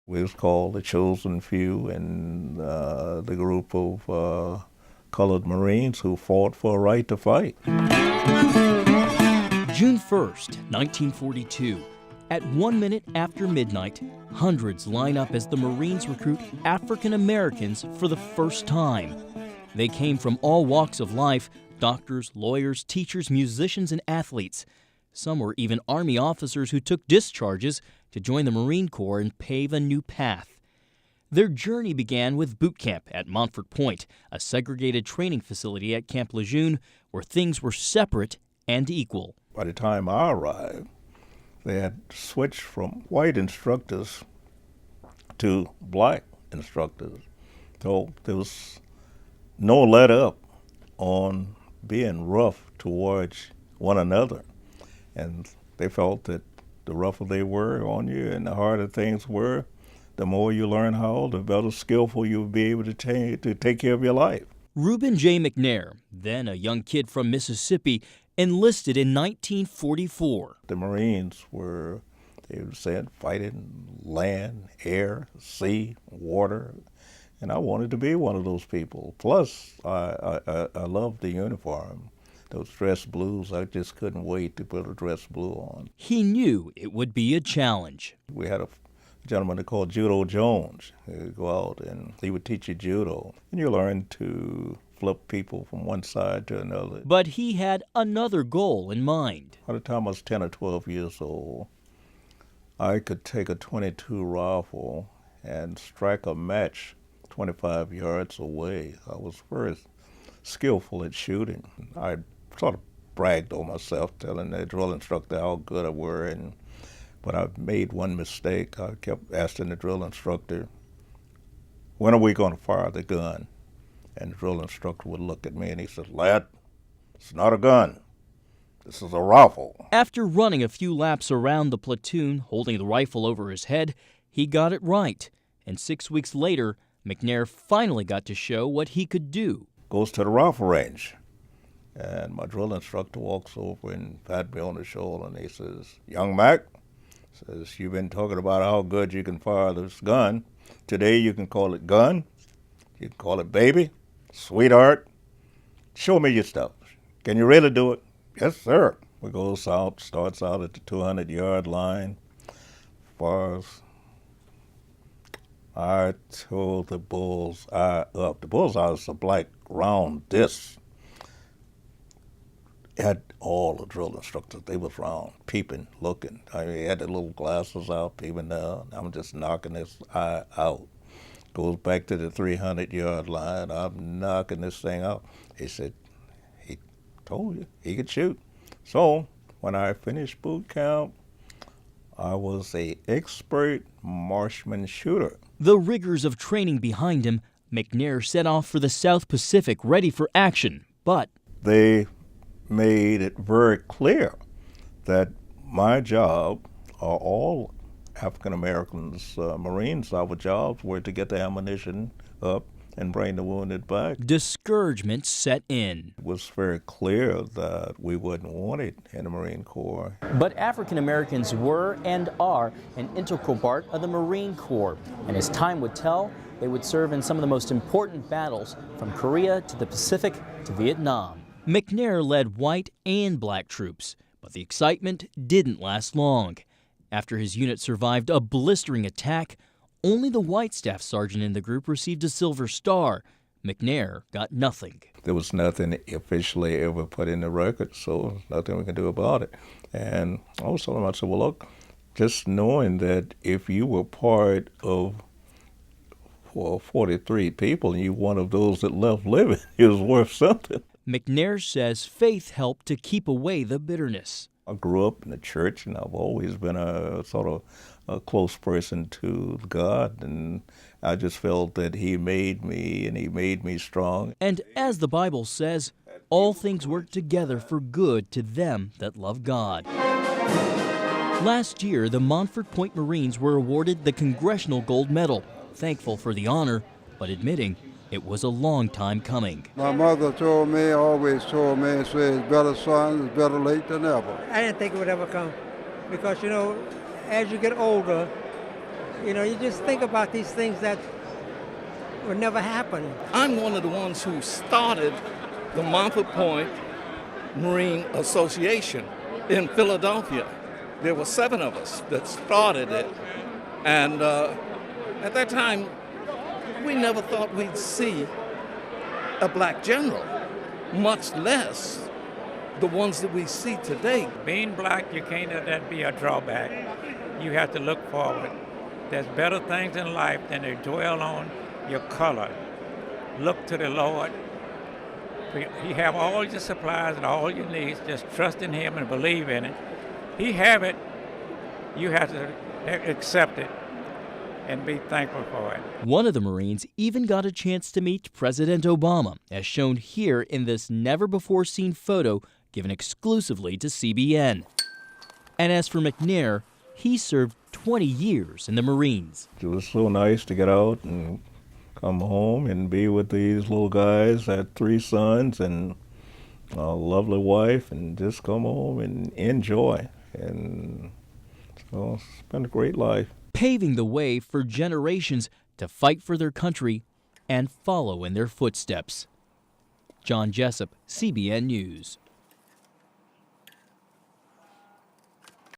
We was called the Chosen Few, and the group of colored Marines who fought for a right to fight. June 1st, 1942. At 1 minute after midnight, hundreds line up as the Marines recruit African Americans for the first time. They came from all walks of life: doctors, lawyers, teachers, musicians, and athletes. Some were even Army officers who took discharges to join the Marine Corps and pave a new path. Their journey began with boot camp at Montfort Point, a segregated training facility at Camp Lejeune where things were separate and equal. By the time I arrived, they had switched from white instructors to black instructors. So there was no let up on being rough towards one another. And they felt that the rougher they were on you and the harder things were, the more you learn how, the better skillful you would be able to take care of your life. Reuben J. McNair, then a young kid from Mississippi, enlisted in 1944. The Marines were, they said, fighting land, air, sea, water, and I wanted to be one of those people. Plus, I loved the uniform. Those dress blues, I just couldn't wait to put a dress blue on. He knew it would be a challenge. We had a gentleman called Judo Jones. He would go out and he would teach you judo. And you learn to flip people from one side to another. But he had another goal in mind. By the time I was 10 or 12 years old, I could take a .22 rifle and strike a match 25 yards away. I was very skillful at shooting. I sort of bragged on myself, telling the drill instructor how good I were. But I made one mistake. I kept asking the drill instructor, when are we going to fire the gun? And the drill instructor would look at me and he said, lad, it's not a gun. This is a rifle. After running a few laps around the platoon, holding the rifle over his head, he got it right. And 6 weeks later, McNair finally got to show what he could do. Goes to the rifle range. And my drill instructor walks over and pats me on the shoulder and he says, young Mac, says, you've been talking about how good you can fire this gun. Today you can call it gun, you can call it baby, sweetheart. Show me your stuff. Can you really do it? Yes, sir. We goes out, starts out at the 200-yard line. Fires. I told the bullseye up. The bullseye is a black round disc. Had all the drill instructors, they was round, peeping, looking. I mean, he had the little glasses out, peeping down. I'm just knocking this eye out. Goes back to the 300-yard line. I'm knocking this thing out. He said, he told you he could shoot. So when I finished boot camp, I was an expert marksman shooter. The rigors of training behind him, McNair set off for the South Pacific ready for action, but they made it very clear that my job, or all African Americans, Marines, our jobs were to get the ammunition up and bring the wounded back. Discouragement set in. It was very clear that we wouldn't want it in the Marine Corps. But African Americans were and are an integral part of the Marine Corps. And as time would tell, they would serve in some of the most important battles, from Korea to the Pacific to Vietnam. McNair led white and black troops, but the excitement didn't last long. After his unit survived a blistering attack, only the white staff sergeant in the group received a Silver Star. McNair got nothing. There was nothing officially ever put in the record, so nothing we can do about it. And I was telling him, I said, well, look, just knowing that if you were part of 43 people and you one of those that left living, it was worth something. McNair says faith helped to keep away the bitterness. I grew up in the church, and I've always been a sort of a close person to God, and I just felt that He made me, and He made me strong. And as the Bible says, all things work together for good to them that love God. Last year, the Montfort Point Marines were awarded the Congressional Gold Medal, thankful for the honor, but admitting it was a long time coming. My mother always told me, it's better son, it's better late than ever. I didn't think it would ever come because, as you get older, You know, you just think about these things that would never happen. I'm one of the ones who started the Montford Point Marine Association in Philadelphia. There were 7 of us that started it, and at that time, we never thought we'd see a black general, much less the ones that we see today. Being black, you can't let that be a drawback. You have to look forward. There's better things in life than to dwell on your color. Look to the Lord. He have all your supplies and all your needs. Just trust in Him and believe in it. He have it. You have to accept it and be thankful for it. One of the Marines even got a chance to meet President Obama, as shown here in this never-before-seen photo given exclusively to CBN. And as for McNair, he served 20 years in the Marines. It was so nice to get out and come home and be with these little guys. I had 3 sons and a lovely wife, and just come home and enjoy. And so it's been a great life. Paving the way for generations to fight for their country and follow in their footsteps. John Jessup, CBN News.